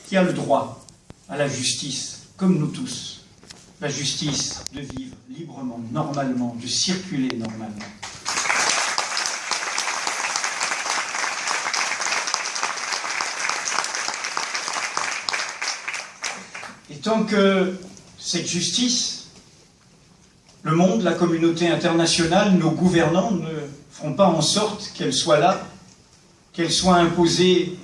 qui a le droit à la justice, comme nous tous. La justice de vivre librement, normalement, de circuler normalement. Et tant que cette justice, le monde, la communauté internationale, nos gouvernants ne feront pas en sorte qu'elle soit là, qu'elle soit imposée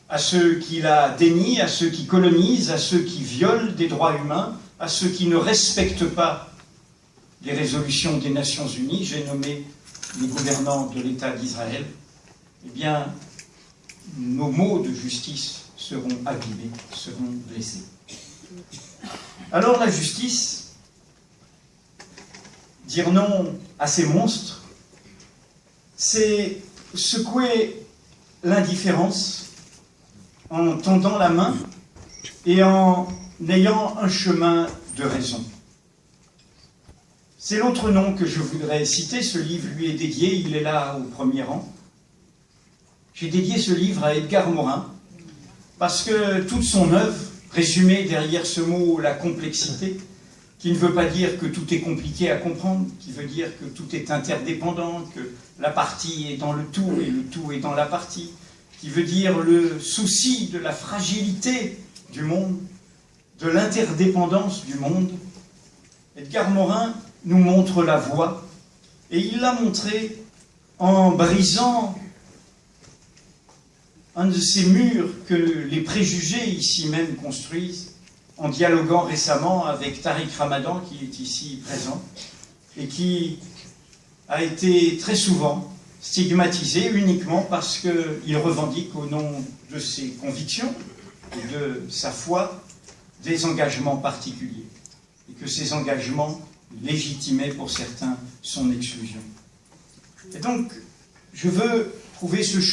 à ceux qui la dénient, à ceux qui colonisent, à ceux qui violent des droits humains, à ceux qui ne respectent pas les résolutions des Nations Unies, j'ai nommé les gouvernants de l'État d'Israël, eh bien, nos mots de justice seront abîmés, seront blessés. Alors la justice, dire non à ces monstres, c'est secouer l'indifférence en tendant la main et en ayant un chemin de raison. C'est l'autre nom que je voudrais citer, ce livre lui est dédié, il est là au premier rang. J'ai dédié ce livre à Edgar Morin, parce que toute son œuvre, résumée derrière ce mot, la complexité, qui ne veut pas dire que tout est compliqué à comprendre, qui veut dire que tout est interdépendant, que la partie est dans le tout et le tout est dans la partie, qui veut dire le souci de la fragilité du monde, de l'interdépendance du monde. Edgar Morin nous montre la voie, et il l'a montré en brisant un de ces murs que les préjugés ici même construisent, en dialoguant récemment avec Tariq Ramadan, qui est ici présent, et qui a été très souvent stigmatisé uniquement parce qu'il revendique au nom de ses convictions et de sa foi des engagements particuliers, et que ces engagements légitimaient pour certains son exclusion. Et donc, je veux trouver ce chemin